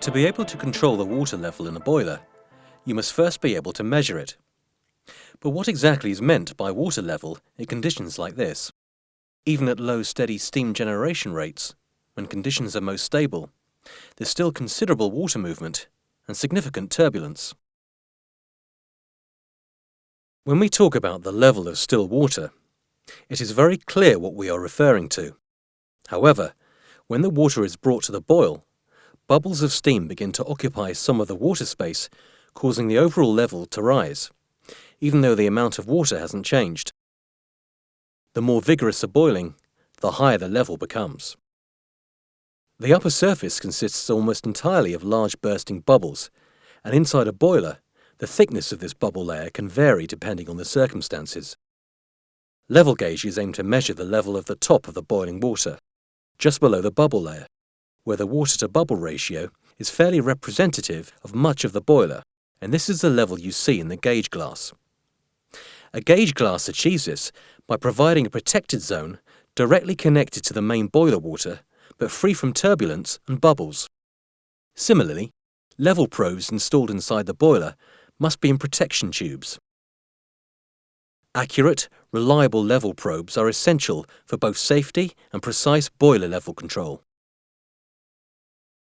To be able to control the water level in a boiler, you must first be able to measure it. But what exactly is meant by water level in conditions like this? Even at low steady steam generation rates, when conditions are most stable, there's still considerable water movement and significant turbulence. When we talk about the level of still water, it is very clear what we are referring to. However, when the water is brought to the boil, bubbles of steam begin to occupy some of the water space, causing the overall level to rise, even though the amount of water hasn't changed. The more vigorous the boiling, the higher the level becomes. The upper surface consists almost entirely of large bursting bubbles, and inside a boiler, the thickness of this bubble layer can vary depending on the circumstances. Level gauges aim to measure the level of the top of the boiling water, just below the bubble layer, where the water-to-bubble ratio is fairly representative of much of the boiler, and this is the level you see in the gauge glass. A gauge glass achieves this by providing a protected zone directly connected to the main boiler water, but free from turbulence and bubbles. Similarly, level probes installed inside the boiler must be in protection tubes. Accurate, reliable level probes are essential for both safety and precise boiler level control.